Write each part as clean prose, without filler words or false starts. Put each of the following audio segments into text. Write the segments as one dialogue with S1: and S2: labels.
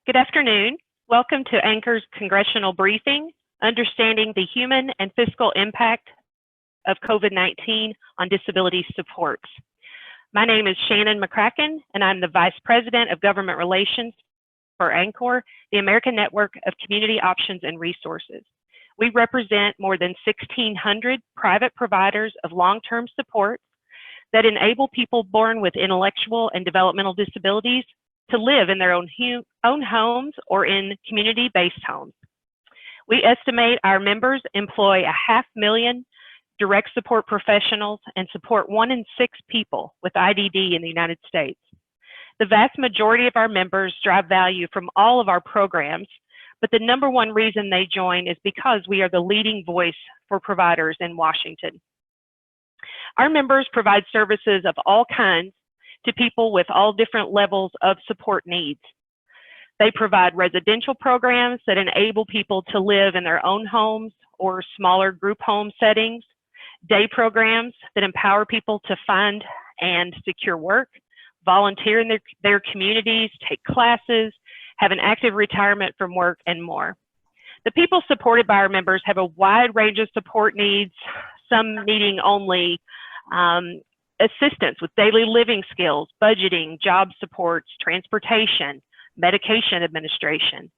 S1: Good afternoon. Welcome to ANCOR's Congressional Briefing, Understanding the Human and Fiscal Impact of COVID-19 on Disability Supports. My name is Shannon McCracken, and I'm the Vice President of Government Relations for ANCOR, the American Network of Community Options and Resources. We represent more than 1,600 private providers of long-term support that enable people born with intellectual and developmental disabilities to live in their own homes or in community-based homes. We estimate our members employ 500,000 direct support professionals and support 1 in 6 people with IDD in the United States. The vast majority of our members drive value from all of our programs, but the number one reason they join is because we are the leading voice for providers in Washington. Our members provide services of all kinds to people with all different levels of support needs. They provide residential programs that enable people to live in their own homes or smaller group home settings, day programs that empower people to find and secure work, volunteer in their communities, take classes, have an active retirement from work, and more. The people supported by our members have a wide range of support needs, some needing only assistance with daily living skills, budgeting, job supports, transportation, medication administration.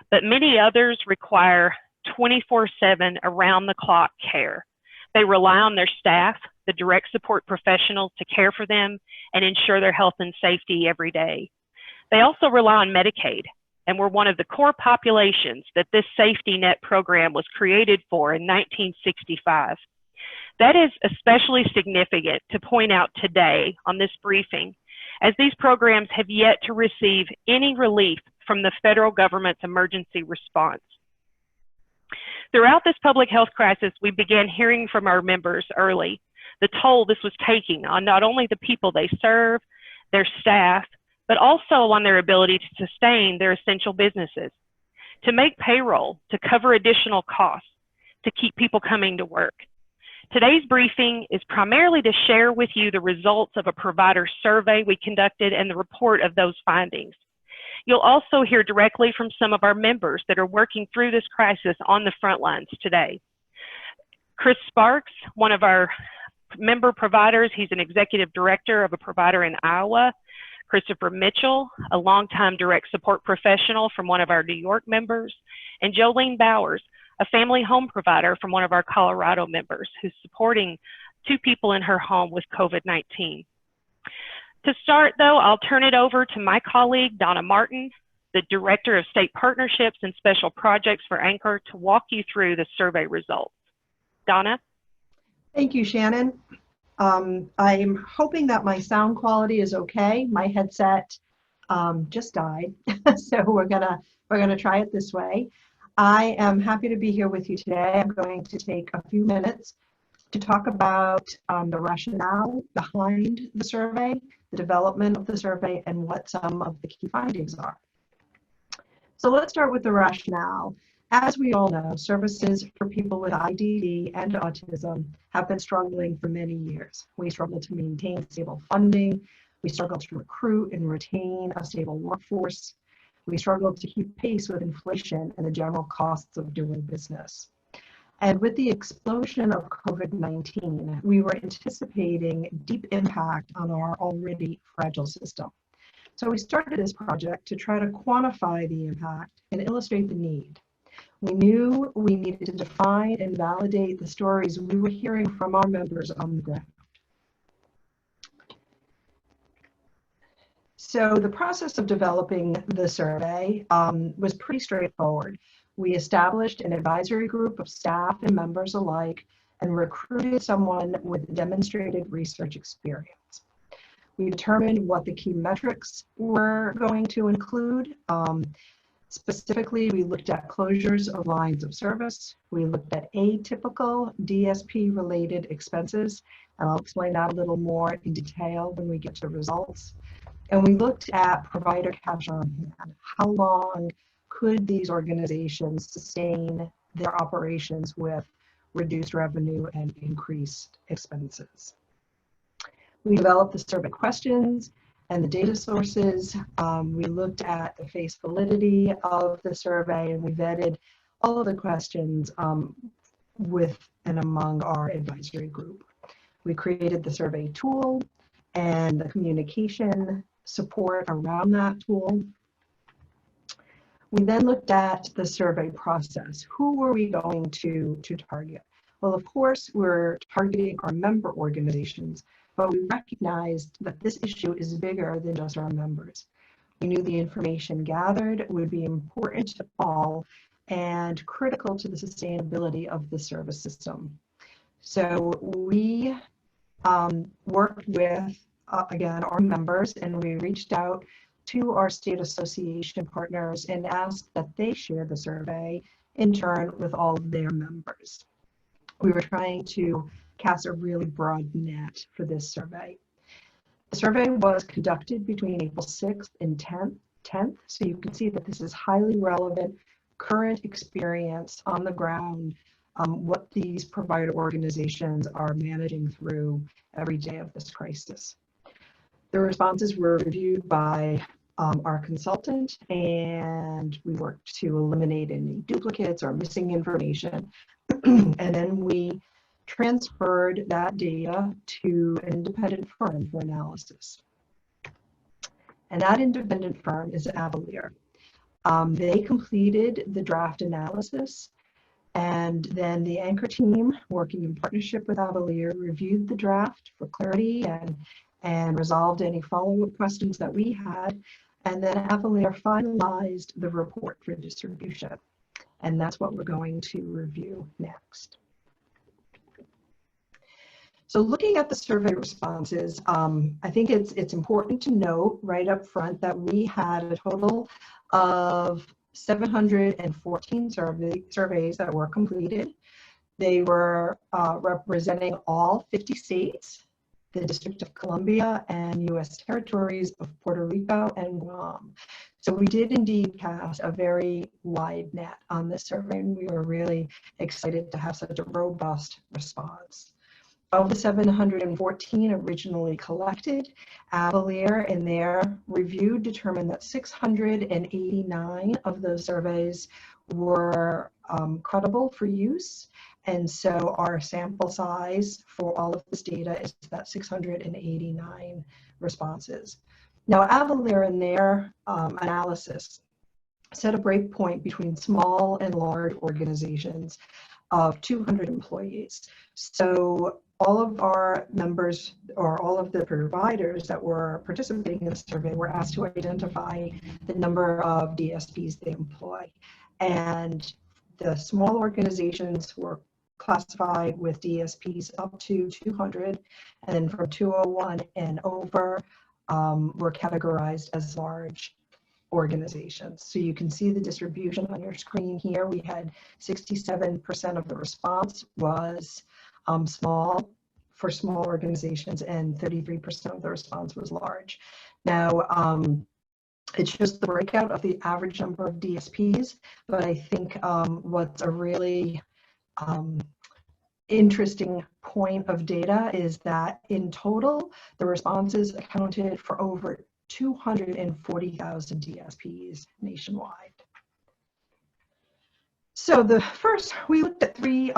S1: But many others require 24/7 around-the-clock care. They rely on their staff, the direct support professionals, to care for them and ensure their health and safety every day. They also rely on Medicaid, and we're one of the core populations that this safety net program was created for in 1965. That is especially significant to point out today on this briefing, as these programs have yet to receive any relief from the federal government's emergency response. Throughout this public health crisis, we began hearing from our members early the toll this was taking on not only the people they serve, their staff, but also on their ability to sustain their essential businesses, to make payroll, to cover additional costs, to keep people coming to work. Today's briefing is primarily to share with you the results of a provider survey we conducted and the report of those findings. You'll also hear directly from some of our members that are working through this crisis on the front lines today. Chris Sparks, one of our member providers, he's an executive director of a provider in Iowa. Christopher Mitchell, a longtime direct support professional from one of our New York members, and Jolene Bowers, a family home provider from one of our Colorado members who's supporting 2 people in her home with COVID-19. To start, though, I'll turn it over to my colleague, Donna Martin, the Director of State Partnerships and Special Projects for ANCOR, to walk you through the survey results. Donna?
S2: Thank you, Shannon. I'm hoping that my sound quality is okay. My headset just died, so we're gonna try it this way. I am happy to be here with you today. I'm going to take a few minutes to talk about the rationale behind the survey, the development of the survey, and what some of the key findings are. So let's start with the rationale. As we all know, services for people with IDD and autism have been struggling for many years. We struggle to maintain stable funding. We struggle to recruit and retain a stable workforce. We struggle to keep pace with inflation and the general costs of doing business. And with the explosion of COVID-19, we were anticipating deep impact on our already fragile system. So we started this project to try to quantify the impact and illustrate the need. We knew we needed to define and validate the stories we were hearing from our members on the ground. So the process of developing the survey was pretty straightforward. We established an advisory group of staff and members alike and recruited someone with demonstrated research experience. We determined what the key metrics were going to include. Specifically, we looked at closures of lines of service. We looked at atypical DSP-related expenses, and I'll explain that a little more in detail when we get to the results. And we looked at provider cash on hand. How long could these organizations sustain their operations with reduced revenue and increased expenses? We developed the survey questions And the data sources, we looked at the face validity of the survey, and we vetted all of the questions with and among our advisory group. We created the survey tool and the communication support around that tool. We then looked at the survey process. Who were we going to target? Well, of course, we're targeting our member organizations, but we recognized that this issue is bigger than just our members. We knew the information gathered would be important to all and critical to the sustainability of the service system. So we worked with, again, our members, and we reached out to our state association partners and asked that they share the survey in turn with all of their members. We were trying to cast a really broad net for this survey. The survey was conducted between April 6th and 10th, so you can see that this is highly relevant, current experience on the ground, what these provider organizations are managing through every day of this crisis. The responses were reviewed by our consultant, and we worked to eliminate any duplicates or missing information. And then we transferred that data to an independent firm for analysis. And that independent firm is Avalier. They completed the draft analysis, and then the ANCOR team, working in partnership with Avalier, reviewed the draft for clarity and resolved any follow-up questions that we had. And then Avalier finalized the report for distribution. And that's what we're going to review next. So looking at the survey responses, I think it's important to note right up front that we had a total of 714 surveys that were completed. They were representing all 50 states, the District of Columbia, and U.S. territories of Puerto Rico and Guam. So we did indeed cast a very wide net on this survey, and we were really excited to have such a robust response. Of the 714 originally collected, Avalier in their review determined that 689 of those surveys were credible for use. And so our sample size for all of this data is that 689 responses. Now, Avalier in their analysis set a breakpoint between small and large organizations of 200 employees. So all of our members, or all of the providers that were participating in the survey, were asked to identify the number of DSPs they employ. And the small organizations were classified with DSPs up to 200, and then from 201 and over were categorized as large organizations. So you can see the distribution on your screen here. We had 67% of the response was small for small organizations, and 33% of the response was large. Now, it shows the breakout of the average number of DSPs, but I think what's a really interesting point of data is that in total, the responses accounted for over 240,000 DSPs nationwide. So the first, we looked at three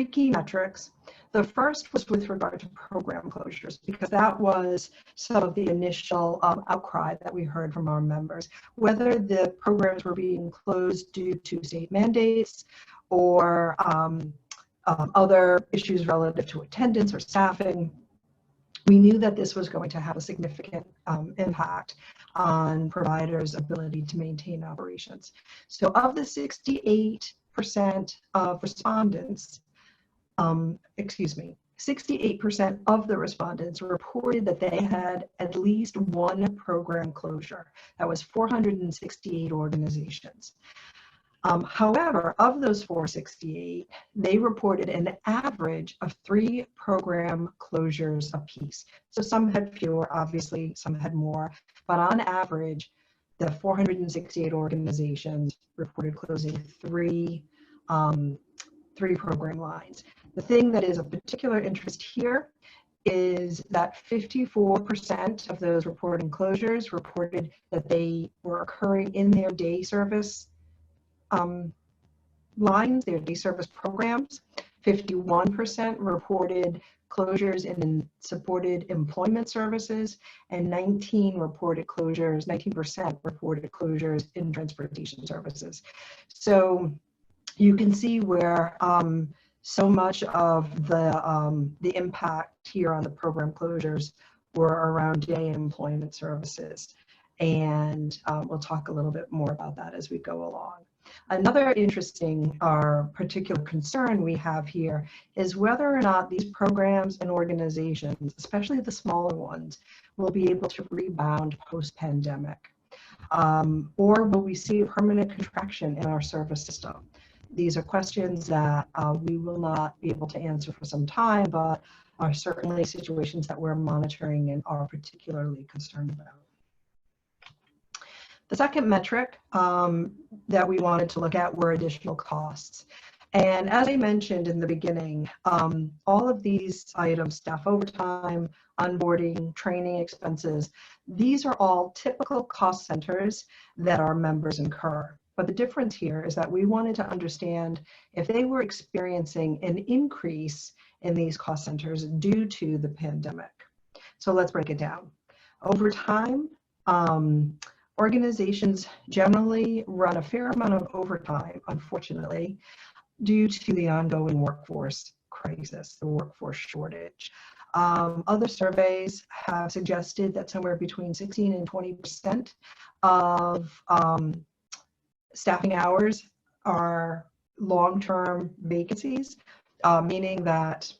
S2: key metrics. The first was with regard to program closures, because that was some of the initial outcry that we heard from our members, whether the programs were being closed due to state mandates or other issues relative to attendance or staffing. We knew that this was going to have a significant impact on providers' ability to maintain operations. So of the 68% of respondents, 68% of the respondents reported that they had at least one program closure. That was 468 organizations. However, of those 468, they reported an average of 3 program closures apiece. So some had fewer, obviously, some had more, but on average, the 468 organizations reported closing three program lines. The thing that is of particular interest here is that 54% of those reporting closures reported that they were occurring in their day service lines, their day service programs. 51% reported closures in supported employment services, and 19% reported closures in transportation services. So you can see where so much of the impact here on the program closures were around day employment services. And we'll talk a little bit more about that as we go along. Another interesting or particular concern we have here is whether or not these programs and organizations, especially the smaller ones, will be able to rebound post-pandemic. Or will we see a permanent contraction in our service system? These are questions that we will not be able to answer for some time, but are certainly situations that we're monitoring and are particularly concerned about. The second metric that we wanted to look at were additional costs. And as I mentioned in the beginning, all of these items, staff overtime, onboarding, training expenses, these are all typical cost centers that our members incur. But the difference here is that we wanted to understand if they were experiencing an increase in these cost centers due to the pandemic. So let's break it down. Over time, organizations generally run a fair amount of overtime, unfortunately, due to the ongoing workforce crisis, the workforce shortage. Other surveys have suggested that somewhere between 16 and 20% of staffing hours are long-term vacancies, meaning that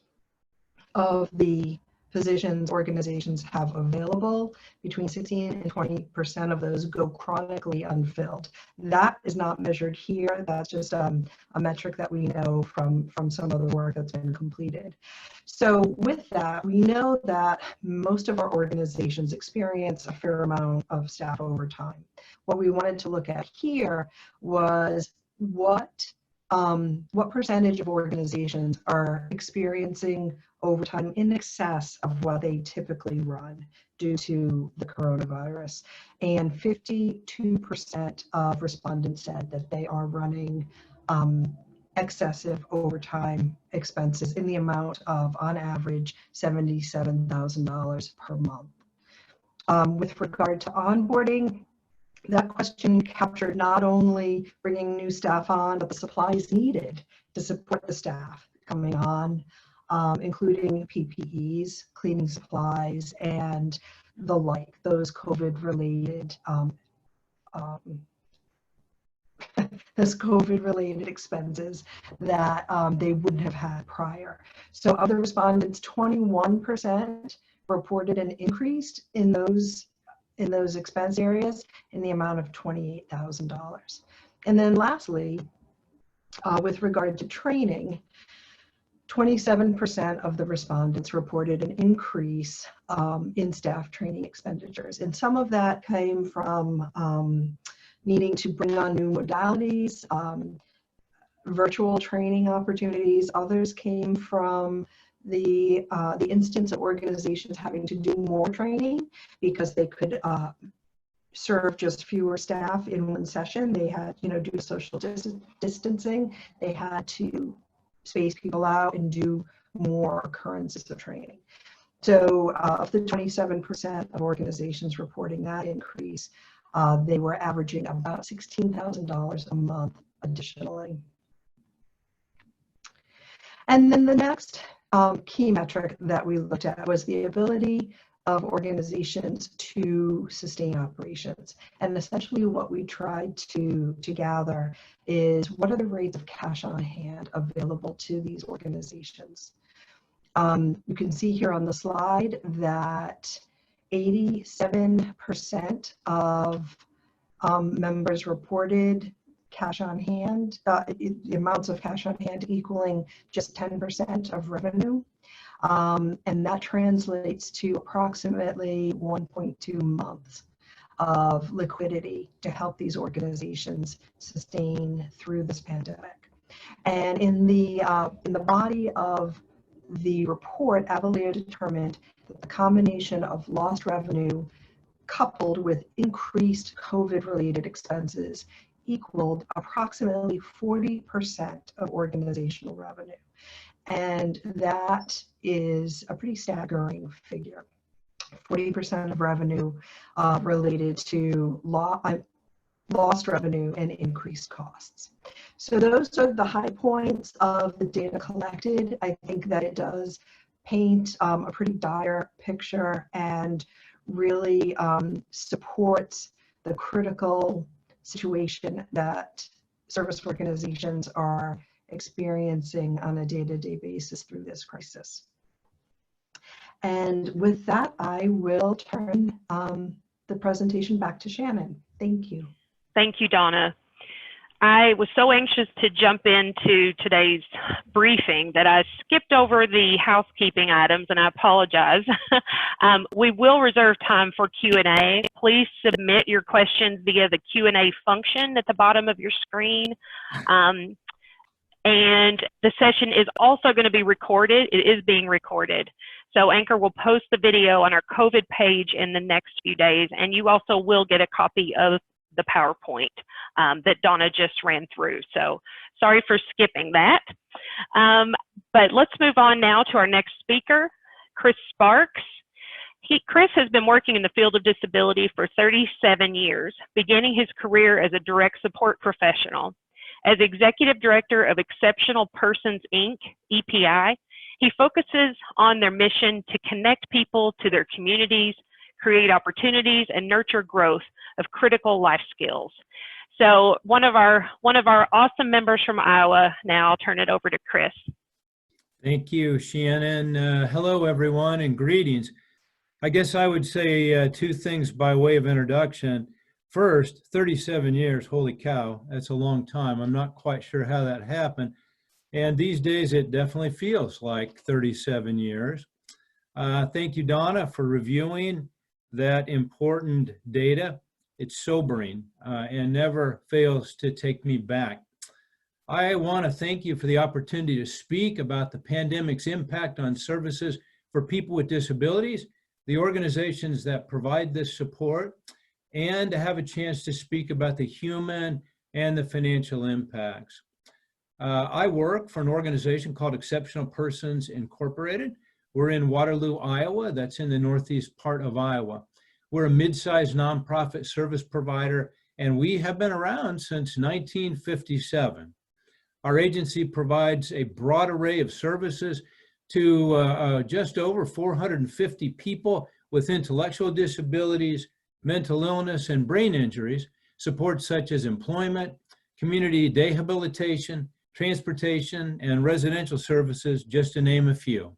S2: of the positions organizations have available, between 16 and 20% of those go chronically unfilled. That is not measured here. That's just a metric that we know from some other work that's been completed. So with that, we know that most of our organizations experience a fair amount of staff overtime. What we wanted to look at here was what percentage of organizations are experiencing overtime in excess of what they typically run due to the coronavirus. And 52% of respondents said that they are running excessive overtime expenses in the amount of, on average, $77,000 per month. With regard to onboarding, that question captured not only bringing new staff on, but the supplies needed to support the staff coming on, including PPEs, cleaning supplies, and the like, those COVID-related expenses that they wouldn't have had prior. So other respondents, 21% reported an increase in those expense areas in the amount of $28,000. And then lastly, with regard to training, 27% of the respondents reported an increase in staff training expenditures. And some of that came from needing to bring on new modalities, virtual training opportunities. Others came from the instance of organizations having to do more training because they could serve just fewer staff in one session. They had, due to social distancing, they had to space people out and do more occurrences of training. So of the 27% of organizations reporting that increase, they were averaging about $16,000 a month additionally. And then the next key metric that we looked at was the ability of organizations to sustain operations. And essentially what we tried to gather is what are the rates of cash on hand available to these organizations. You can see here on the slide that 87% of members reported cash on hand, the amounts of cash on hand equaling just 10% of revenue. And that translates to approximately 1.2 months of liquidity to help these organizations sustain through this pandemic. And in the body of the report, Avalier determined that the combination of lost revenue coupled with increased COVID-related expenses equaled approximately 40% of organizational revenue. And that is a pretty staggering figure. 40% of revenue related to lost revenue and increased costs. So those are the high points of the data collected. I think that it does paint a pretty dire picture and really supports the critical situation that service organizations are experiencing on a day-to-day basis through this crisis. And with that, I will turn the presentation back to Shannon. Thank you.
S1: Thank you, Donna. I was so anxious to jump into today's briefing that I skipped over the housekeeping items, and I apologize. We will reserve time for Q&A. Please submit your questions via the Q&A function at the bottom of your screen. And the session is also going to be recorded. It is being recorded. So ANCOR will post the video on our COVID page in the next few days, and you also will get a copy of the PowerPoint that Donna just ran through. So sorry for skipping that. But let's move on now to our next speaker, Chris Sparks. Chris has been working in the field of disability for 37 years, beginning his career as a direct support professional. As Executive Director of Exceptional Persons, Inc., EPI, he focuses on their mission to connect people to their communities, create opportunities, and nurture growth of critical life skills. So one of our awesome members from Iowa. Now I'll turn it over to Chris.
S3: Thank you, Shannon. Hello, everyone, and greetings. I guess I would say two things by way of introduction. First, 37 years, holy cow, that's a long time. I'm not quite sure how that happened. And these days, it definitely feels like 37 years. Thank you, Donna, for reviewing that important data. It's sobering and never fails to take me back. I want to thank you for the opportunity to speak about the pandemic's impact on services for people with disabilities, the organizations that provide this support, and to have a chance to speak about the human and the financial impacts. I work for an organization called Exceptional Persons Incorporated. We're in Waterloo, Iowa. That's in the northeast part of Iowa. We're a mid-sized nonprofit service provider, and we have been around since 1957. Our agency provides a broad array of services to just over 450 people with intellectual disabilities, mental illness, and brain injuries, support such as employment, community rehabilitation, transportation, and residential services, just to name a few.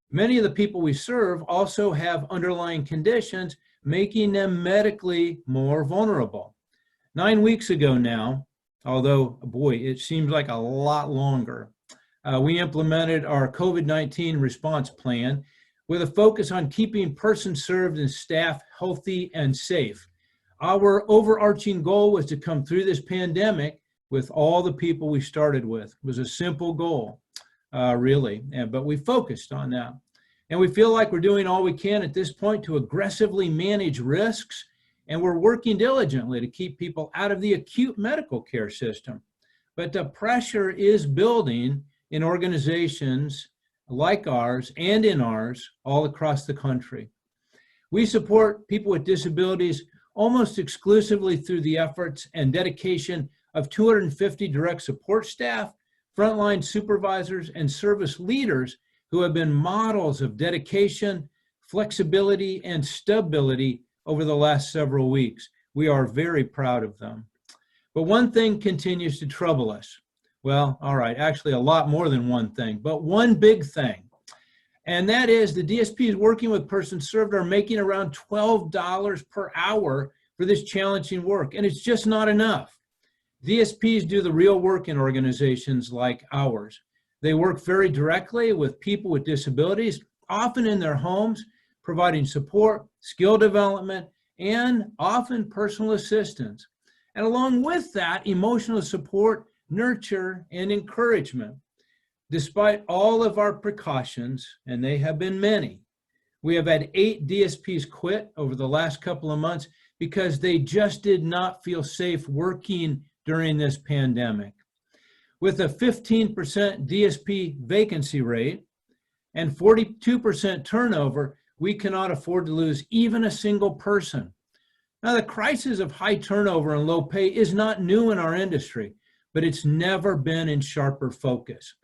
S3: Many of the people we serve also have underlying conditions, making them medically more vulnerable. 9 weeks ago now, although, boy, it seems like a lot longer, we implemented our COVID-19 response plan with a focus on keeping persons served and staff healthy and safe. Our overarching goal was to come through this pandemic with all the people we started with. It was a simple goal, really, but we focused on that. And we feel like we're doing all we can at this point to aggressively manage risks, and we're working diligently to keep people out of the acute medical care system. But the pressure is building in organizations like ours and in ours all across the country. We support people with disabilities almost exclusively through the efforts and dedication of 250 direct support staff, frontline supervisors, and service leaders who have been models of dedication, flexibility, and stability over the last several weeks. We are very proud of them. But one thing continues to trouble us. Well, all right, actually a lot more than one thing, but one big thing. And that is the DSPs working with persons served are making around $12 per hour for this challenging work, and it's just not enough. DSPs do the real work in organizations like ours. They work very directly with people with disabilities, often in their homes, providing support, skill development, and often personal assistance. And along with that, emotional support, nurture, and encouragement. Despite all of our precautions, and they have been many, we have had 8 DSPs quit over the last couple of months because they just did not feel safe working during this pandemic. With a 15% DSP vacancy rate and 42% turnover, we cannot afford to lose even a single person. Now, the crisis of high turnover and low pay is not new in our industry, but it's never been in sharper focus.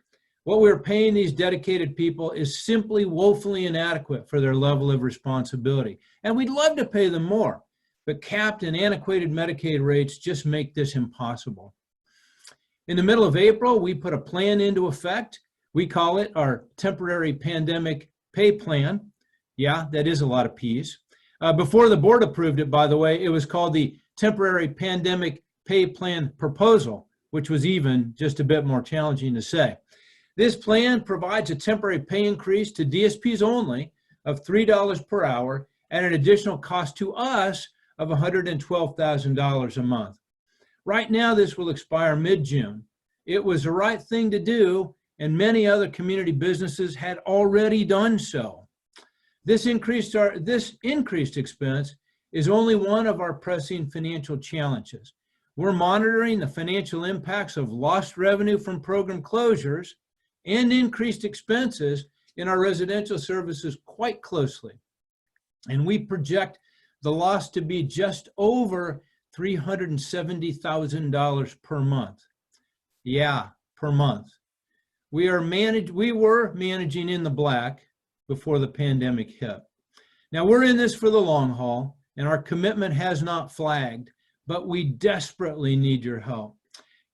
S3: What we're paying these dedicated people is simply woefully inadequate for their level of responsibility. And we'd love to pay them more, but capped and antiquated Medicaid rates just make this impossible. In the middle of April, we put a plan into effect. We call it our temporary pandemic pay plan. Yeah, that is a lot of P's. Before the board approved it, by the way, it was called the temporary pandemic pay plan proposal, which was even just a bit more challenging to say. This plan provides a temporary pay increase to DSPs only of $3 per hour and an additional cost to us of $112,000 a month. Right now, this will expire mid-June. It was the right thing to do, and many other community businesses had already done so. This increased expense is only one of our pressing financial challenges. We're monitoring the financial impacts of lost revenue from program closures and increased expenses in our residential services quite closely. And we project the loss to be just over $370,000 per month. Yeah, per month. We were managing in the black before the pandemic hit. Now we're in this for the long haul, and our commitment has not flagged, but we desperately need your help.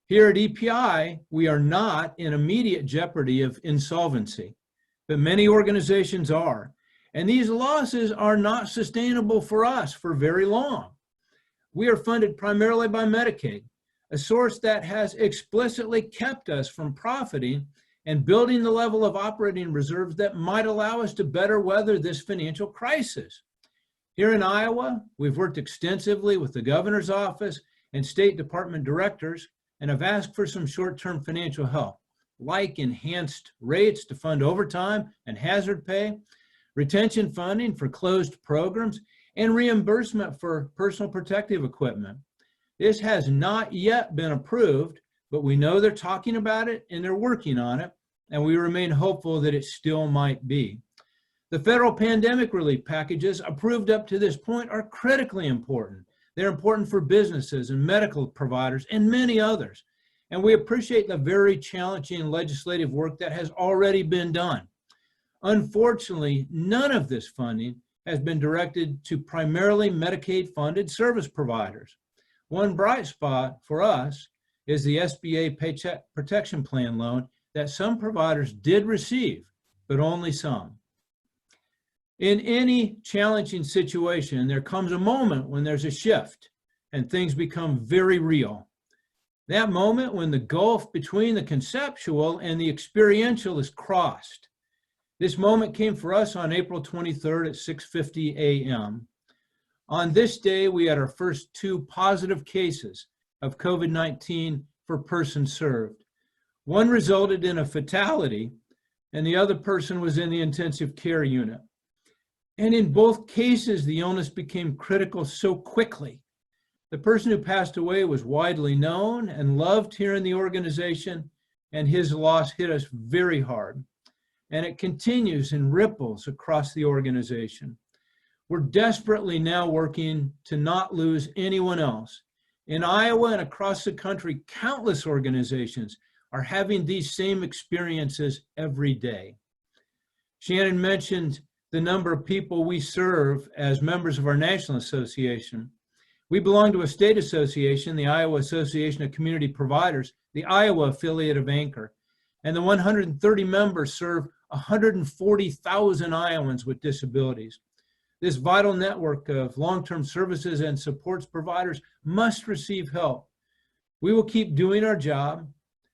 S3: Here at EPI, we are not in immediate jeopardy of insolvency, but many organizations are. And these losses are not sustainable for us for very long. We are funded primarily by Medicaid, a source that has explicitly kept us from profiting and building the level of operating reserves that might allow us to better weather this financial crisis. Here in Iowa, we've worked extensively with the governor's office and State Department directors and have asked for some short-term financial help, like enhanced rates to fund overtime and hazard pay, retention funding for closed programs, and reimbursement for personal protective equipment. This has not yet been approved, but we know they're talking about it and they're working on it, and we remain hopeful that it still might be. The federal pandemic relief packages approved up to this point are critically important. They're important for businesses and medical providers and many others. And we appreciate the very challenging legislative work that has already been done. Unfortunately, none of this funding has been directed to primarily Medicaid-funded service providers. One bright spot for us is the SBA Paycheck Protection Plan loan that some providers did receive, but only some. In any challenging situation, there comes a moment when there's a shift and things become very real. That moment when the gulf between the conceptual and the experiential is crossed. This moment came for us on April 23rd at 6:50 a.m. On this day, we had our first 2 positive cases of COVID-19 for persons served. One resulted in a fatality, and the other person was in the intensive care unit. And in both cases, the illness became critical so quickly. The person who passed away was widely known and loved here in the organization, and his loss hit us very hard. And it continues in ripples across the organization. We're desperately now working to not lose anyone else. In Iowa and across the country, countless organizations are having these same experiences every day. Shannon mentioned the number of people we serve as members of our national association. We belong to a state association, the Iowa Association of Community Providers, the Iowa affiliate of ANCOR, and the 130 members serve 140,000 Iowans with disabilities. This vital network of long-term services and supports providers must receive help. We will keep doing our job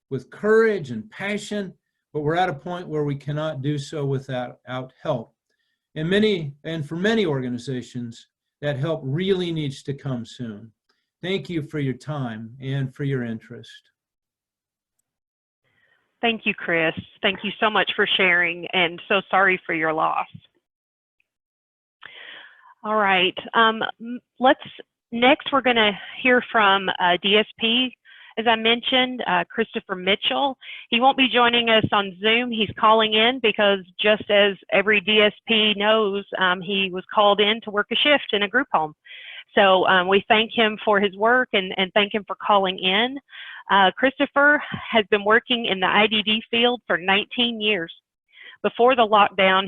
S3: with courage and passion, but we're at a point where we cannot do so without help. And for many organizations, that help really needs to come soon. Thank you for your time and for your interest.
S1: Thank you, Chris. Thank you so much for sharing, and so sorry for your loss. All right, next we're going to hear from DSP. As I mentioned, Christopher Mitchell. He won't be joining us on Zoom. He's calling in because, just as every DSP knows, he was called in to work a shift in a group home. So we thank him for his work and thank him for calling in. Christopher has been working in the IDD field for 19 years. Before the lockdown,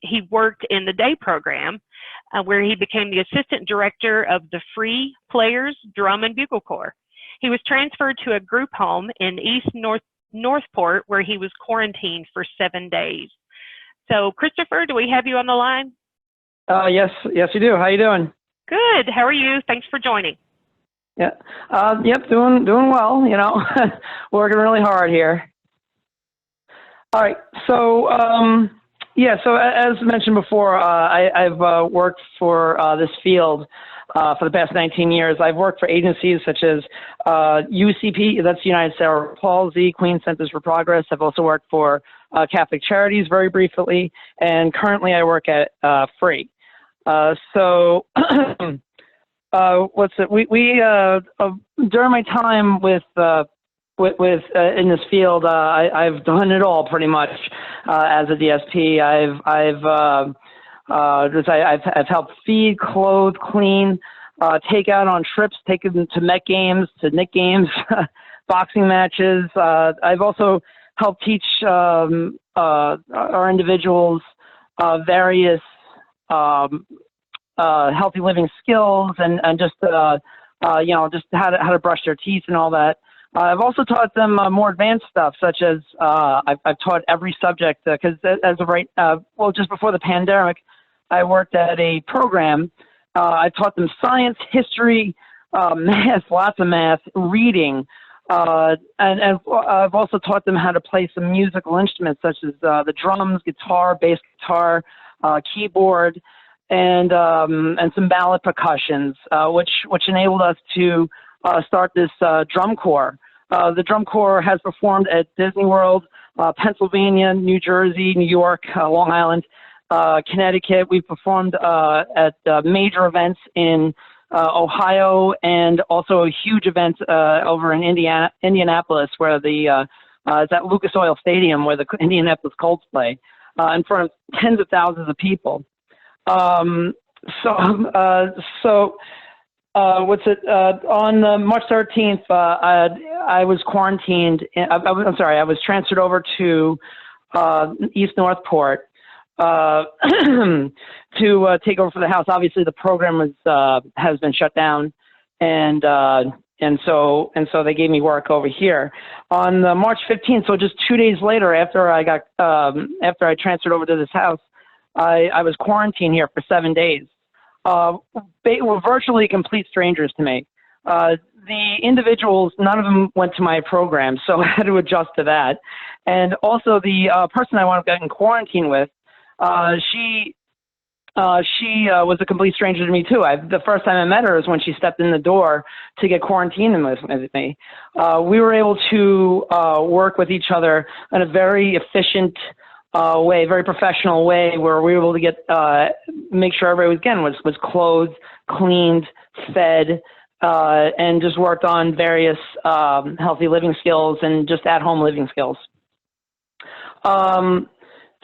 S1: he worked in the day program where he became the assistant director of the Free Players Drum and Bugle Corps. He was transferred to a group home in East Northport where he was quarantined for 7 days. So Christopher, do we have you on the line?
S4: Yes, you do. How you doing?
S1: Good. How are you? Thanks for joining.
S4: Yeah. Yep. Doing well. You know, working really hard here. All right. So yeah. So as mentioned before, I've worked for this field for the past 19 years. I've worked for agencies such as UCP, that's United Cerebral Palsy, Queen Centers for Progress. I've also worked for Catholic Charities very briefly, and currently I work at Free. So what's it? We during my time with in this field, I've done it all pretty much as a DSP. I've helped feed, clothe, clean, take out on trips, take them to Met games, to Knick games, boxing matches. I've also helped teach our individuals various healthy living skills and just you know, just how to brush their teeth and all that. I've also taught them more advanced stuff, such as I've taught every subject because as of right, well, just before the pandemic, I worked at a program. I taught them science, history, math, lots of math, reading, and I've also taught them how to play some musical instruments such as the drums, guitar, bass guitar, keyboard, and some ballad percussions, which enabled us to start this drum corps. The drum corps has performed at Disney World, Pennsylvania, New Jersey, New York, Long Island, Connecticut. We've performed at major events in Ohio, and also a huge event over in Indianapolis, where it's at Lucas Oil Stadium, where the Indianapolis Colts play, in front of tens of thousands of people. On March 13th, I was quarantined. I was transferred over to East Northport to take over for the house. Obviously, the program has been shut down, and so they gave me work over here. On March 15th, so just 2 days later, after I transferred over to this house, I was quarantined here for 7 days. They were virtually complete strangers to me. The individuals, none of them went to my program, so I had to adjust to that. And also the person I wound up getting quarantined with, she was a complete stranger to me too. The first time I met her is when she stepped in the door to get quarantined with me. We were able to work with each other in a very efficient way, very professional way, where we were able to get make sure everybody was clothed, cleaned, fed, and just worked on various healthy living skills and just at-home living skills.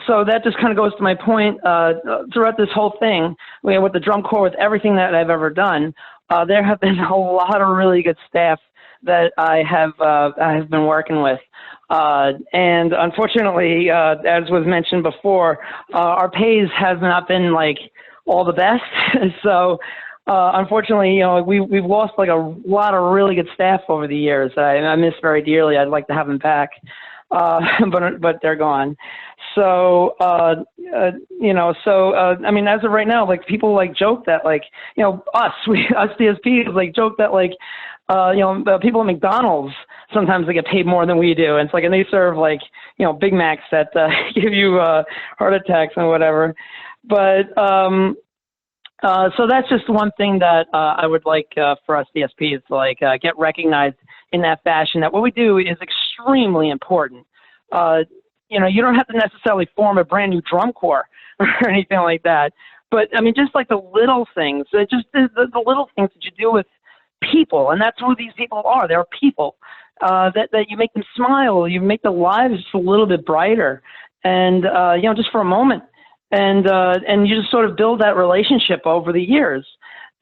S4: So that just kind of goes to my point. Throughout this whole thing, with the drum corps, with everything that I've ever done, there have been a lot of really good staff that I have been working with. And unfortunately, as was mentioned before, our pays have not been like all the best. So unfortunately, we've lost like a lot of really good staff over the years. I miss very dearly. I'd like to have them back, but they're gone. So I mean, as of right now, like people like joke that like us DSPs joke that people at McDonald's sometimes they get paid more than we do. And it's and they serve Big Macs that give you heart attacks and whatever. But so that's just one thing that I would like for us DSPs to get recognized in that fashion. That what we do is extremely important. you know, you don't have to necessarily form a brand new drum corps or anything like that. But I mean, just like the little things, just the little things that you do with people, and that's who these people are. They're people that you make them smile, you make their lives just a little bit brighter, and you know, just for a moment, and you just sort of build that relationship over the years.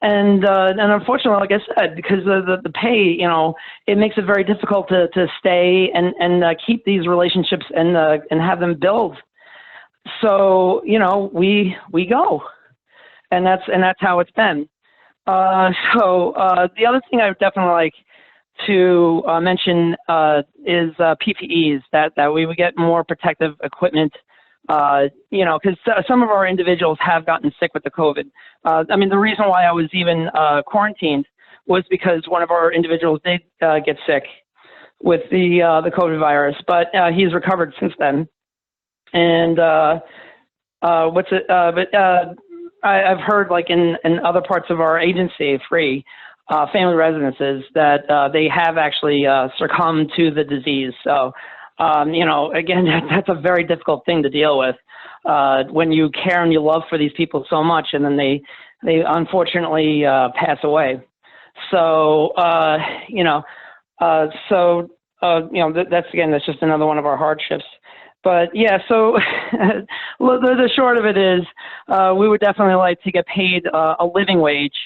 S4: And unfortunately, like I said, because the pay, you know, it makes it very difficult to stay and keep these relationships and have them build. So, you know, we go, and that's how it's been. So the other thing I would definitely like to mention is PPEs, that we would get more protective equipment. You know, because some of our individuals have gotten sick with the COVID. I mean, the reason why I was even quarantined was because one of our individuals did get sick with the COVID virus, but he's recovered since then. And I've heard, like in other parts of our agency, family residences, that they have actually succumbed to the disease. So. You know, again, that's a very difficult thing to deal with when you care and you love for these people so much, and then they unfortunately pass away. So you know, you know, that's just another one of our hardships. But yeah, so the short of it is, we would definitely like to get paid a living wage,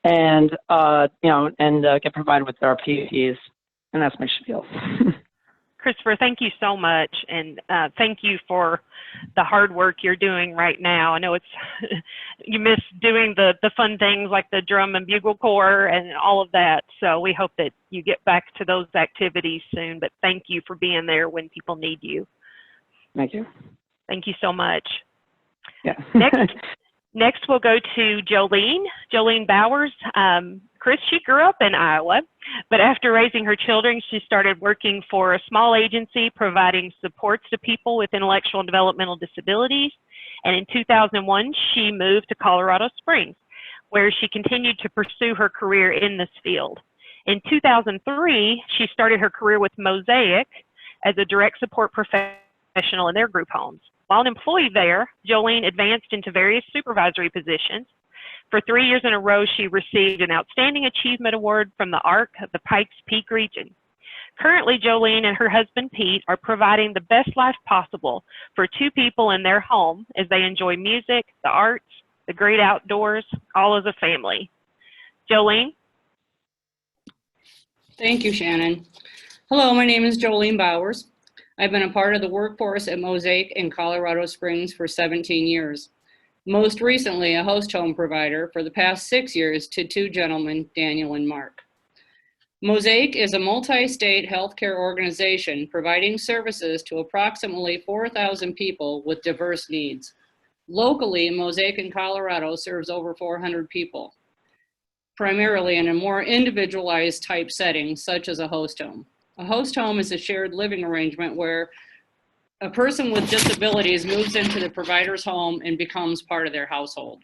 S4: and you know, and get provided with our PPEs, and that's my spiel.
S1: Christopher, thank you so much, and thank you for the hard work you're doing right now. I know it's you miss doing the fun things like the drum and bugle corps and all of that, so we hope that you get back to those activities soon, but thank you for being there when people need you.
S4: Thank you.
S1: Thank you so much.
S4: Yeah.
S1: Next we'll go to Jolene Bowers. Chris, she grew up in Iowa, but after raising her children, she started working for a small agency providing supports to people with intellectual and developmental disabilities. And in 2001, she moved to Colorado Springs, where she continued to pursue her career in this field. In 2003, she started her career with Mosaic as a direct support professional in their group homes. While an employee there, Jolene advanced into various supervisory positions. For 3 years in a row, she received an Outstanding Achievement Award from the ARC of the Pikes Peak region. Currently, Jolene and her husband, Pete, are providing the best life possible for two people in their home as they enjoy music, the arts, the great outdoors, all as a family. Jolene?
S5: Thank you, Shannon. Hello, my name is Jolene Bowers. I've been a part of the workforce at Mosaic in Colorado Springs for 17 years. Most recently, a host home provider for the past 6 years to two gentlemen, Daniel and Mark. Mosaic is a multi-state healthcare organization providing services to approximately 4,000 people with diverse needs. Locally, Mosaic in Colorado serves over 400 people, primarily in a more individualized type setting, such as a host home. A host home is a shared living arrangement where a person with disabilities moves into the provider's home and becomes part of their household.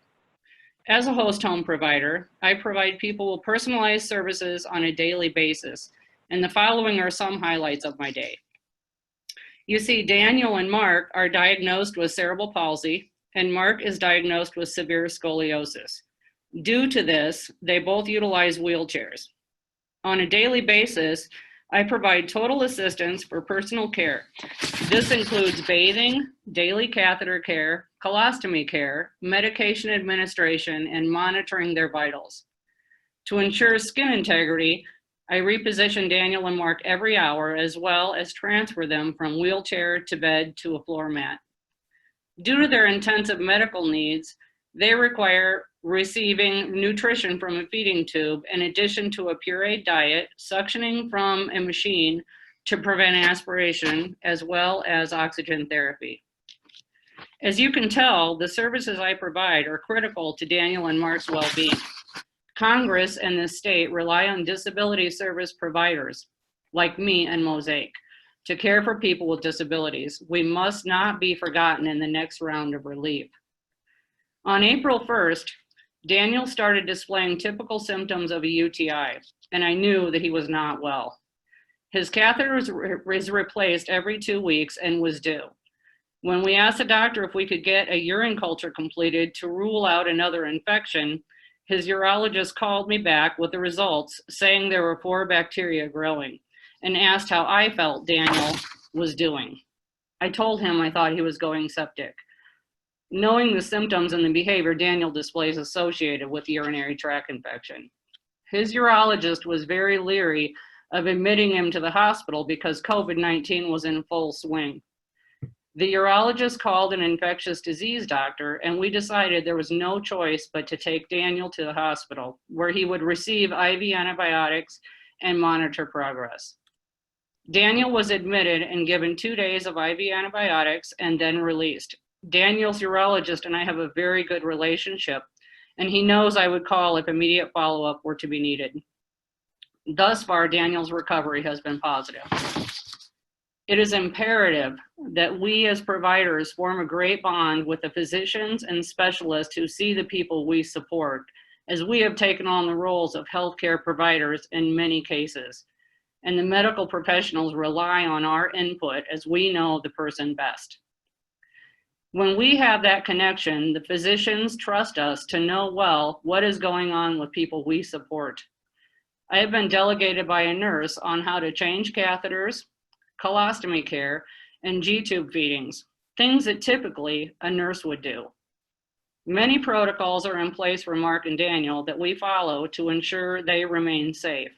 S5: As a host home provider, I provide people with personalized services on a daily basis, and the following are some highlights of my day. You see, Daniel and Mark are diagnosed with cerebral palsy, and Mark is diagnosed with severe scoliosis. Due to this, they both utilize wheelchairs. On a daily basis, I provide total assistance for personal care. This includes bathing, daily catheter care, colostomy care, medication administration, and monitoring their vitals. To ensure skin integrity, I reposition Daniel and Mark every hour, as well as transfer them from wheelchair to bed to a floor mat. Due to their intensive medical needs, they require receiving nutrition from a feeding tube in addition to a pureed diet, suctioning from a machine to prevent aspiration, as well as oxygen therapy. As you can tell, the services I provide are critical to Daniel and Mark's well-being. Congress and the state rely on disability service providers like me and Mosaic to care for people with disabilities. We must not be forgotten in the next round of relief. On April 1st, Daniel started displaying typical symptoms of a UTI, and I knew that he was not well. His catheter is replaced every 2 weeks and was due. When we asked the doctor if we could get a urine culture completed to rule out another infection, his urologist called me back with the results, saying there were 4 bacteria growing, and asked how I felt Daniel was doing. I told him I thought he was going septic. Knowing the symptoms and the behavior Daniel displays associated with urinary tract infection. His urologist was very leery of admitting him to the hospital because COVID-19 was in full swing. The urologist called an infectious disease doctor, and we decided there was no choice but to take Daniel to the hospital, where he would receive IV antibiotics and monitor progress. Daniel was admitted and given 2 days of IV antibiotics and then released. Daniel's urologist and I have a very good relationship, and he knows I would call if immediate follow-up were to be needed. Thus far, Daniel's recovery has been positive. It is imperative that we as providers form a great bond with the physicians and specialists who see the people we support, as we have taken on the roles of healthcare providers in many cases. And the medical professionals rely on our input as we know the person best. When we have that connection, the physicians trust us to know well what is going on with people we support. I have been delegated by a nurse on how to change catheters, colostomy care, and G-tube feedings, things that typically a nurse would do. Many protocols are in place for Mark and Daniel that we follow to ensure they remain safe.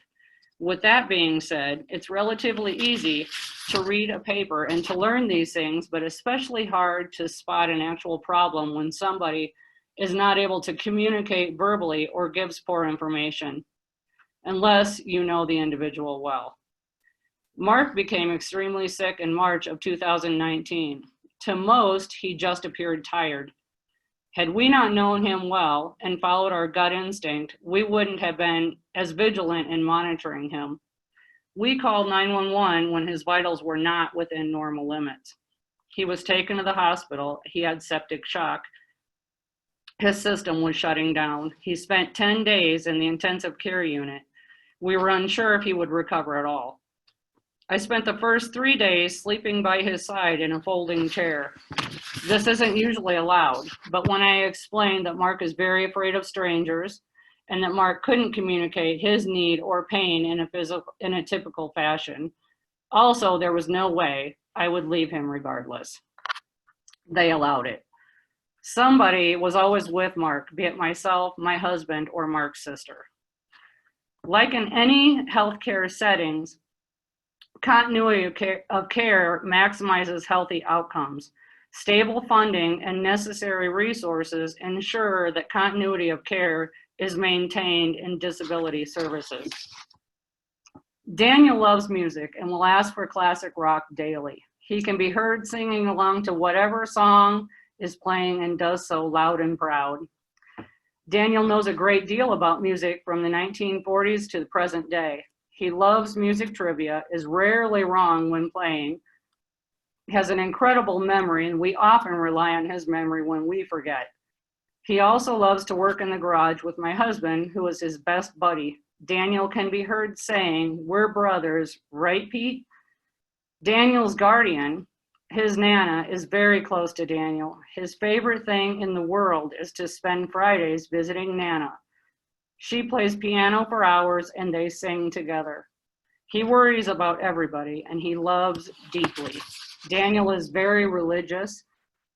S5: With that being said, it's relatively easy to read a paper and to learn these things, but especially hard to spot an actual problem when somebody is not able to communicate verbally or gives poor information, unless you know the individual well. Mark became extremely sick in March of 2019. To most, he just appeared tired. Had we not known him well and followed our gut instinct, we wouldn't have been as vigilant in monitoring him. We called 911 when his vitals were not within normal limits. He was taken to the hospital. He had septic shock. His system was shutting down. He spent 10 days in the intensive care unit. We were unsure if he would recover at all. I spent the first 3 days sleeping by his side in a folding chair. This isn't usually allowed, but when I explained that Mark is very afraid of strangers and that Mark couldn't communicate his need or pain in a typical fashion, also there was no way I would leave him regardless. They allowed it. Somebody was always with Mark, be it myself, my husband, or Mark's sister. Like in any healthcare settings, continuity of care maximizes healthy outcomes. Stable funding and necessary resources ensure that continuity of care is maintained in disability services. Daniel loves music and will ask for classic rock daily. He can be heard singing along to whatever song is playing and does so loud and proud. Daniel knows a great deal about music from the 1940s to the present day. He loves music trivia, is rarely wrong when playing, has an incredible memory, and we often rely on his memory when we forget. He also loves to work in the garage with my husband, who is his best buddy. Daniel can be heard saying, "We're brothers, right, Pete?" Daniel's guardian, his Nana, is very close to Daniel. His favorite thing in the world is to spend Fridays visiting Nana. She plays piano for hours and they sing together. He worries about everybody and he loves deeply. Daniel is very religious.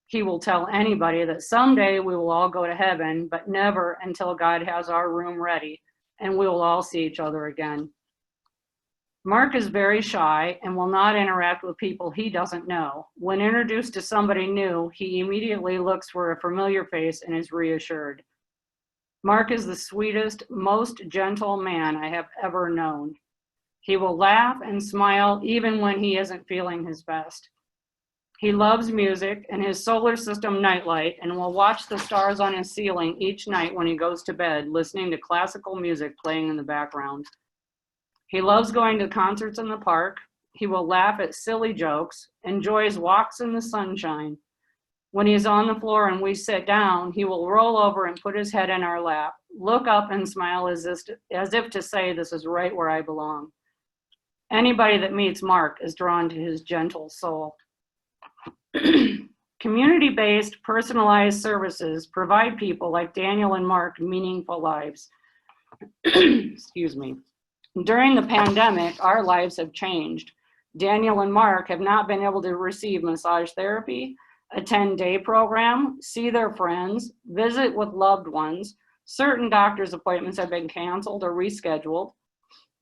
S5: He will tell anybody that someday we will all go to heaven, but never until God has our room ready and we will all see each other again. Mark is very shy and will not interact with people he doesn't know. When introduced to somebody new, he immediately looks for a familiar face and is reassured. Mark is the sweetest, most gentle man I have ever known. He will laugh and smile even when he isn't feeling his best. He loves music and his solar system nightlight and will watch the stars on his ceiling each night when he goes to bed, listening to classical music playing in the background. He loves going to concerts in the park. He will laugh at silly jokes, enjoys walks in the sunshine. When he's on the floor and we sit down, he will roll over and put his head in our lap, look up and smile as if to say, "This is right where I belong." Anybody that meets Mark is drawn to his gentle soul. Community-based, personalized services provide people like Daniel and Mark meaningful lives. Excuse me. During the pandemic, our lives have changed. Daniel and Mark have not been able to receive massage therapy, attend day program, see their friends, visit with loved ones. Certain doctor's appointments have been canceled or rescheduled.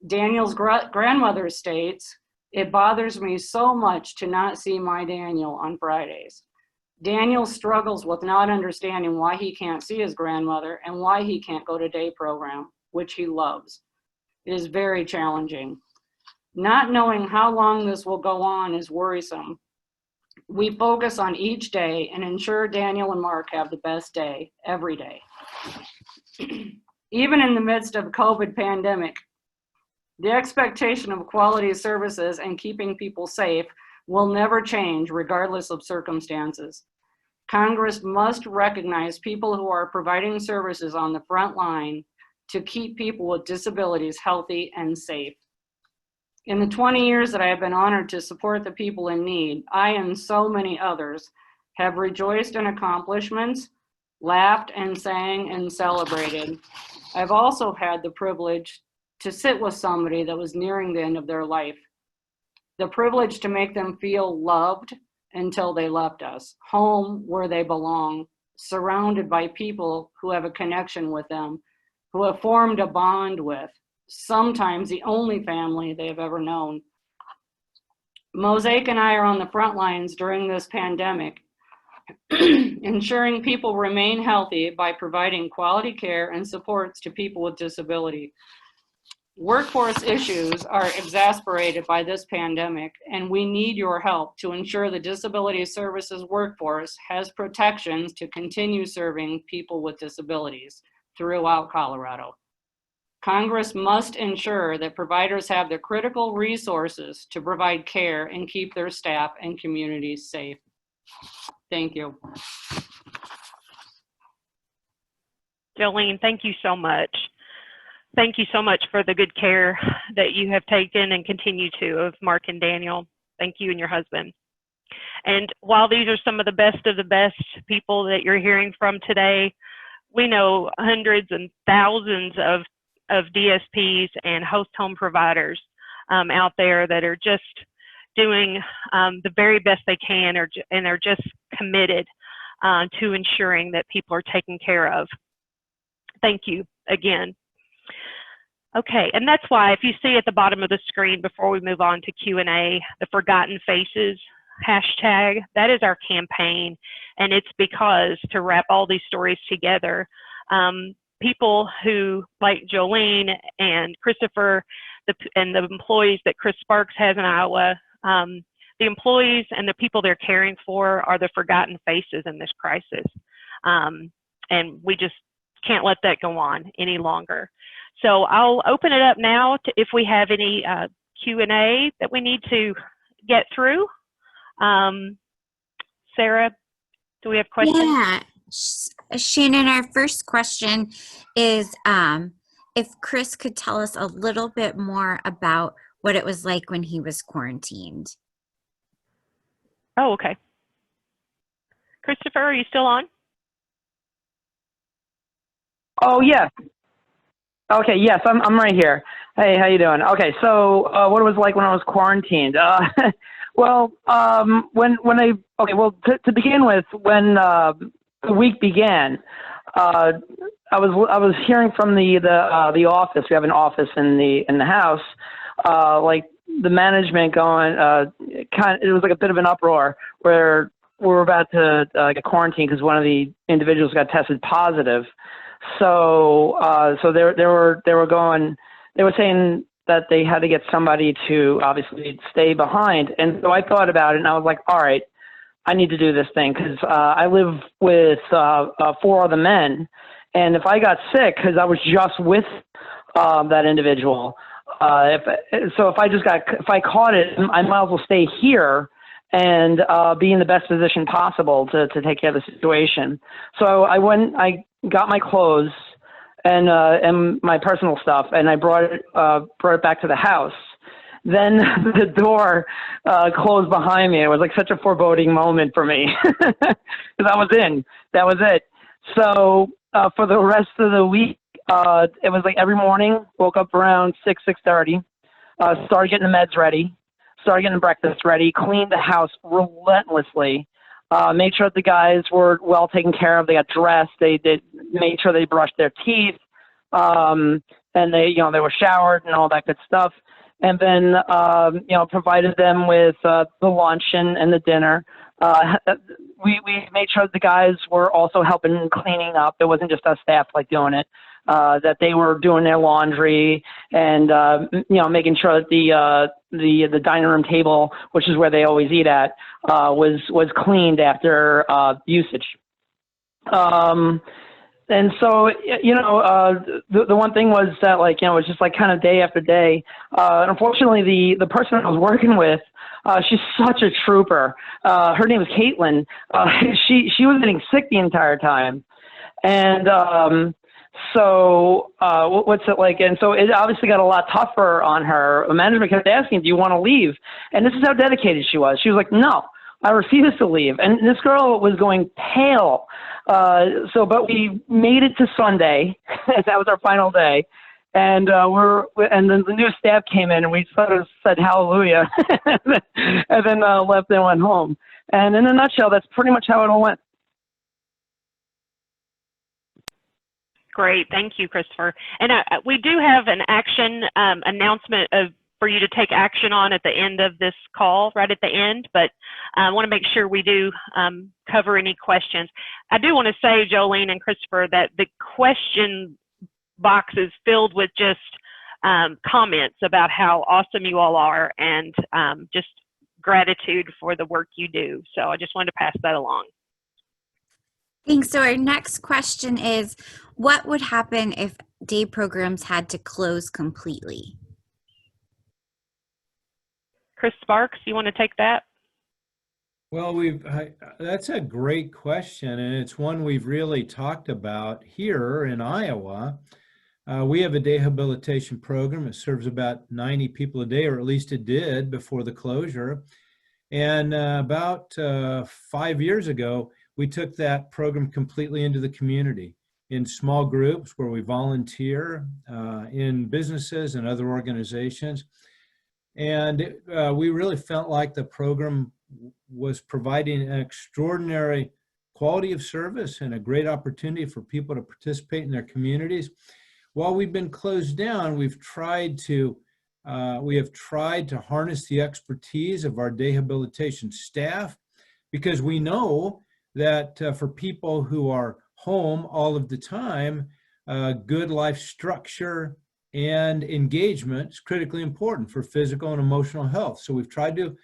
S5: Daniel's grandmother states, "It bothers me so much to not see my Daniel on Fridays." Daniel struggles with not understanding why he can't see his grandmother and why he can't go to day program, which he loves. It is very challenging. Not knowing how long this will go on is worrisome. We focus on each day and ensure Daniel and Mark have the best day every day. Even in the midst of COVID pandemic, the expectation of quality services and keeping people safe will never change regardless of circumstances. Congress must recognize people who are providing services on the front line to keep people with disabilities healthy and safe. In the 20 years that I have been honored to support the people in need, I and so many others have rejoiced in accomplishments, laughed and sang and celebrated. I've also had the privilege to sit with somebody that was nearing the end of their life. The privilege to make them feel loved until they left us, home where they belong, surrounded by people who have a connection with them, who have formed a bond with, sometimes the only family they have ever known. Mosaic and I are on the front lines during this pandemic, ensuring people remain healthy by providing quality care and supports to people with disability. Workforce issues are exacerbated by this pandemic, and we need your help to ensure the disability services workforce has protections to continue serving people with disabilities throughout Colorado. Congress must ensure that providers have the critical resources to provide care and keep their staff and communities safe. Thank you.
S1: Jolene, thank you so much. Thank you so much for the good care that you have taken and continue to of Mark and Daniel. Thank you and your husband. And while these are some of the best people that you're hearing from today, we know hundreds and thousands of DSPs and host home providers out there that are just doing the very best they can, and they're just committed to ensuring that people are taken care of. Thank you again. Okay, and that's why if you see at the bottom of the screen before we move on to Q&A, the Forgotten Faces hashtag, that is our campaign, and it's because to wrap all these stories together, people who, like Jolene and Christopher, and the employees that Chris Sparks has in Iowa, the employees and the people they're caring for are the forgotten faces in this crisis. And we just can't let that go on any longer. So I'll open it up now to if we have any Q&A that we need to get through. Sarah, do we have questions?
S6: Yeah. Shannon, our first question is if Chris could tell us a little bit more about what it was like when he was quarantined.
S1: Oh, okay. Christopher, are you still on?
S4: Oh, yes. Okay, yes, I'm right here. Hey, how you doing? Okay, so what it was like when I was quarantined. Well, to begin with, when the week began, I was hearing from the office. We have an office in the house, like the management going, it was like a bit of an uproar where we were about to get quarantined because one of the individuals got tested positive. So they were saying that they had to get somebody to obviously stay behind. And so I thought about it and I was like, all right, I need to do this thing because I live with 4 other men. And if I got sick, because I was just with that individual, if I caught it, I might as well stay here and be in the best position possible to take care of the situation. So I got my clothes and my personal stuff, and I brought it back to the house. then the door closed behind me. It was like such a foreboding moment for me because I was in. That was it. So for the rest of the week, it was like every morning, woke up around 6:30, started getting the meds ready, started getting breakfast ready, cleaned the house relentlessly, made sure that the guys were well taken care of. They got dressed. They made sure they brushed their teeth, and they were showered and all that good stuff. And then, provided them with the lunch and the dinner. We made sure the guys were also helping cleaning up. It wasn't just us staff like doing it. That they were doing their laundry and making sure that the dining room table, which is where they always eat at, was cleaned after usage. And so, the one thing was that, it was just like kind of day after day. Unfortunately, the person I was working with, she's such a trooper. Her name is Caitlin. She was getting sick the entire time. And so what's it like? And so it obviously got a lot tougher on her. Management kept asking, do you want to leave? And this is how dedicated she was. She was like, no, I refuse to leave. And this girl was going pale. But we made it to Sunday. That was our final day. And and then the new staff came in and we sort of said hallelujah and then left and went home. And in a nutshell, that's pretty much how it all went.
S1: Great, thank you, Christopher. And we do have an action announcement for you to take action on at the end of this call, right at the end, but I want to make sure we do cover any questions. I do want to say, Jolene and Christopher, that the question box is filled with just comments about how awesome you all are and just gratitude for the work you do. So I just wanted to pass that along.
S6: Thanks. So our next question is, what would happen if day programs had to close completely?
S1: Chris Sparks, you want to take that?
S3: Well, that's a great question, and it's one we've really talked about here in Iowa. We have a day habilitation program. It serves about 90 people a day, or at least it did before the closure. And about 5 years ago, we took that program completely into the community in small groups where we volunteer in businesses and other organizations. And we really felt like the program was providing an extraordinary quality of service and a great opportunity for people to participate in their communities. While we've been closed down, we have tried to harness the expertise of our day habilitation staff, because we know that for people who are home all of the time, good life structure and engagement is critically important for physical and emotional health. So we've tried to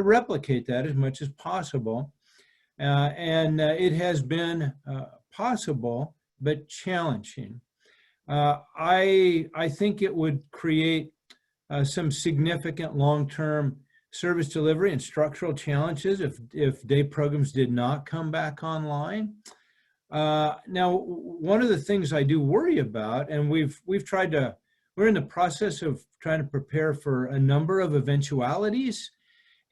S3: replicate that as much as possible, and it has been possible but challenging. I think it would create some significant long-term service delivery and structural challenges if day programs did not come back online. Now, one of the things I do worry about, and we're in the process of trying to prepare for a number of eventualities,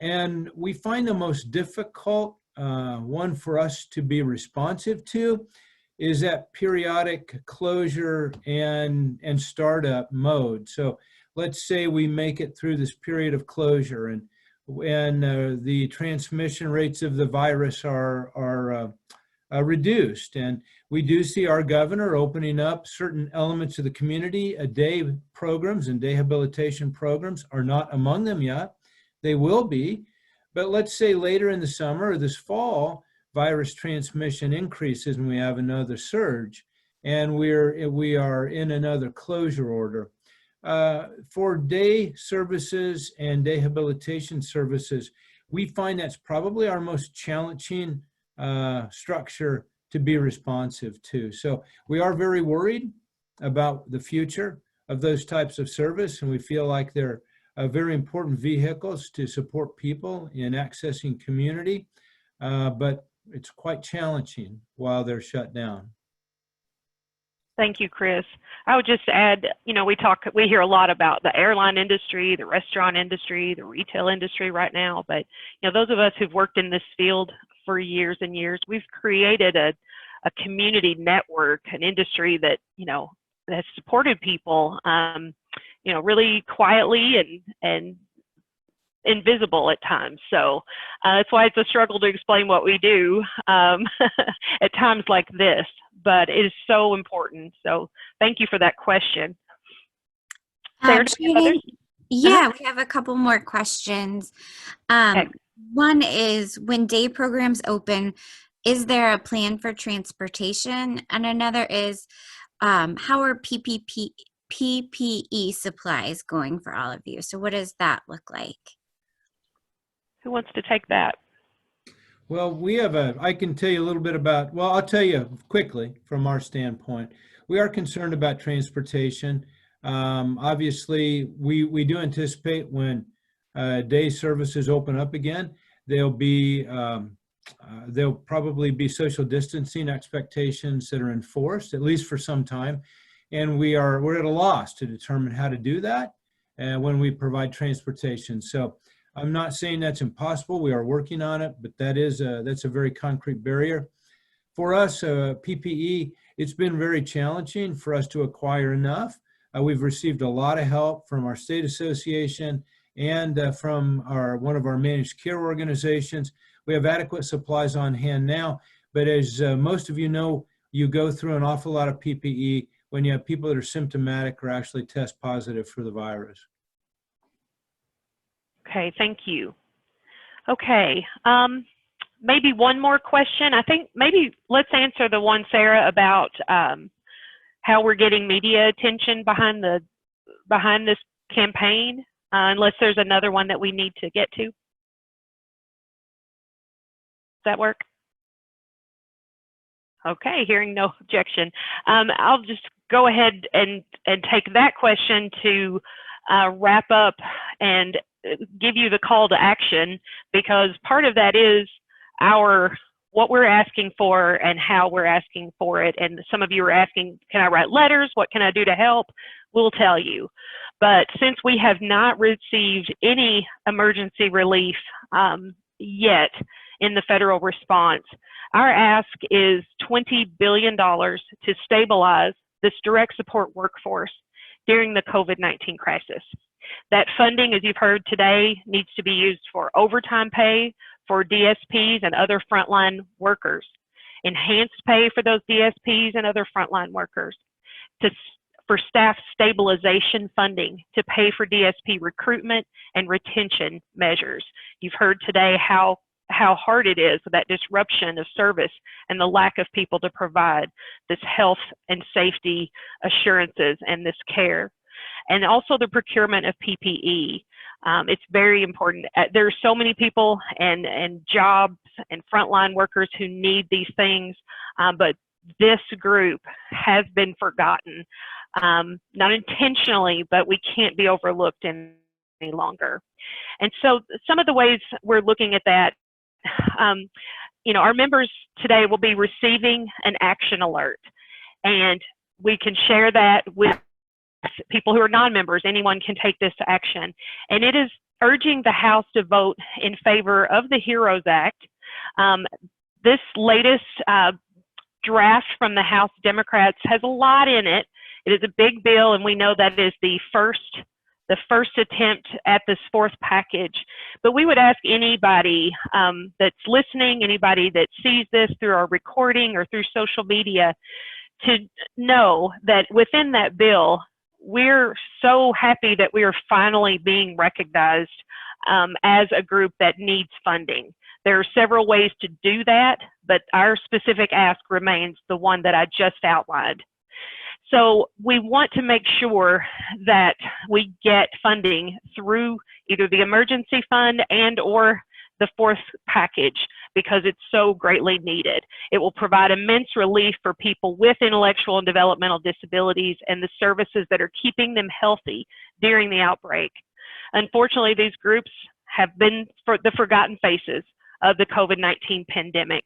S3: and we find the most difficult one for us to be responsive to is that periodic closure and startup mode. So let's say we make it through this period of closure and the transmission rates of the virus are reduced. And we do see our governor opening up certain elements of the community. Day programs and day habilitation programs are not among them yet. They will be. But let's say later in the summer or this fall, virus transmission increases and we have another surge and we are in another closure order. For day services and day habilitation services, we find that's probably our most challenging structure to be responsive to. So we are very worried about the future of those types of service, and we feel like they're very important vehicles to support people in accessing community, but it's quite challenging while they're shut down.
S1: Thank you, Chris. I would just add, we hear a lot about the airline industry, the restaurant industry, the retail industry right now, but those of us who've worked in this field for years and years, we've created a community network, an industry that has supported people, really quietly and invisible at times. So that's why it's a struggle to explain what we do at times like this, but it is so important. So thank you for that question. Sarah,
S6: Shannon, yeah, we have a couple more questions. One is, when day programs open, is there a plan for transportation? And another is, how are PPE supplies going for all of you? So what does that look like?
S1: Who wants to take that?
S3: Well, I can tell you a little bit about, well, I'll tell you quickly from our standpoint. We are concerned about transportation. Obviously, we do anticipate when day services open up again, there'll probably be social distancing expectations that are enforced, at least for some time. And we're at a loss to determine how to do that when we provide transportation. So I'm not saying that's impossible. We are working on it, but that's a very concrete barrier. For us, PPE, it's been very challenging for us to acquire enough. We've received a lot of help from our state association and from one of our managed care organizations. We have adequate supplies on hand now, but as most of you know, you go through an awful lot of PPE when you have people that are symptomatic or actually test positive for the virus.
S1: Okay, thank you. Okay, maybe one more question. I think maybe let's answer the one, Sarah, about how we're getting media attention behind this campaign, unless there's another one that we need to get to. Does that work? Okay, hearing no objection. I'll just go ahead and take that question to wrap up and give you the call to action, because part of that is what we're asking for and how we're asking for it. And some of you are asking, can I write letters? What can I do to help? We'll tell you. But since we have not received any emergency relief yet in the federal response, our ask is $20 billion to stabilize this direct support workforce during the COVID-19 crisis. That funding, as you've heard today, needs to be used for overtime pay for DSPs and other frontline workers, enhanced pay for those DSPs and other frontline workers, for staff stabilization funding to pay for DSP recruitment and retention measures. You've heard today how hard it is with that disruption of service and the lack of people to provide this health and safety assurances and this care. And also the procurement of PPE. It's very important. There are so many people and jobs and frontline workers who need these things, but this group has been forgotten, not intentionally, but we can't be overlooked any longer. And so some of the ways we're looking at that, our members today will be receiving an action alert, and we can share that with people who are non-members. Anyone can take this action, and it is urging the House to vote in favor of the HEROES Act. This latest draft from the House Democrats has a lot in it. It is a big bill, and we know that is the first attempt at this fourth package. But we would ask anybody that's listening, anybody that sees this through our recording or through social media, to know that within that bill, we're so happy that we are finally being recognized as a group that needs funding. There are several ways to do that, but our specific ask remains the one that I just outlined. So we want to make sure that we get funding through either the emergency fund and or the fourth package, because it's so greatly needed. It will provide immense relief for people with intellectual and developmental disabilities and the services that are keeping them healthy during the outbreak. Unfortunately, these groups have been the forgotten faces of the COVID-19 pandemic.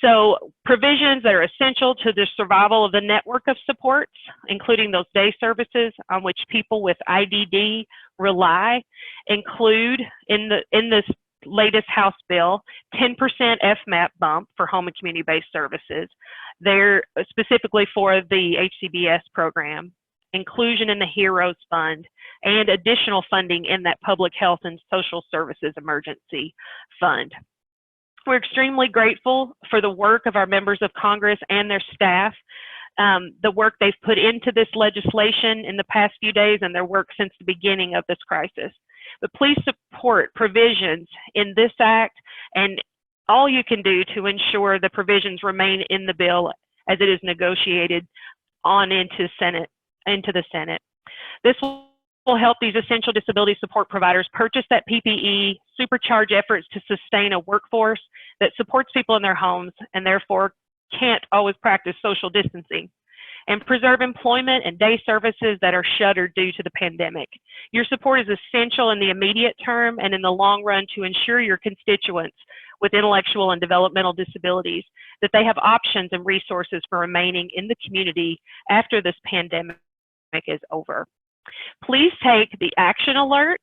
S1: So provisions that are essential to the survival of the network of supports, including those day services on which people with IDD rely, include in this latest House bill, 10% FMAP bump for home and community-based services. They're specifically for the HCBS program, inclusion in the HEROES Fund, and additional funding in that Public Health and Social Services Emergency Fund. We're extremely grateful for the work of our members of Congress and their staff, the work they've put into this legislation in the past few days and their work since the beginning of this crisis. But please support provisions in this act and all you can do to ensure the provisions remain in the bill as it is negotiated on into the Senate. This will help these essential disability support providers purchase that PPE, supercharge efforts to sustain a workforce that supports people in their homes and therefore can't always practice social distancing, and preserve employment and day services that are shuttered due to the pandemic. Your support is essential in the immediate term and in the long run to ensure your constituents with intellectual and developmental disabilities that they have options and resources for remaining in the community after this pandemic is over. Please take the action alert.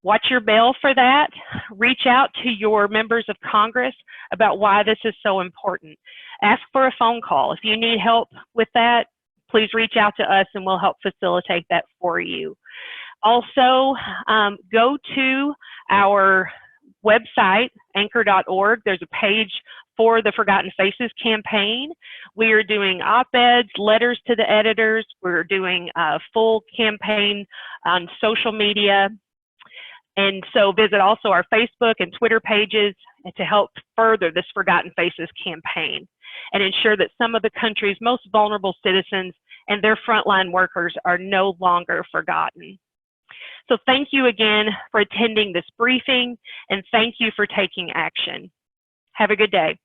S1: Watch your bell for that. Reach out to your members of Congress about why this is so important. Ask for a phone call. If you need help with that, please reach out to us and we'll help facilitate that for you. Also, go to our website, ANCOR.org. There's a page for the Forgotten Faces campaign. We are doing op-eds, letters to the editors. We're doing a full campaign on social media. And so visit also our Facebook and Twitter pages to help further this Forgotten Faces campaign and ensure that some of the country's most vulnerable citizens and their frontline workers are no longer forgotten. So thank you again for attending this briefing and thank you for taking action. Have a good day.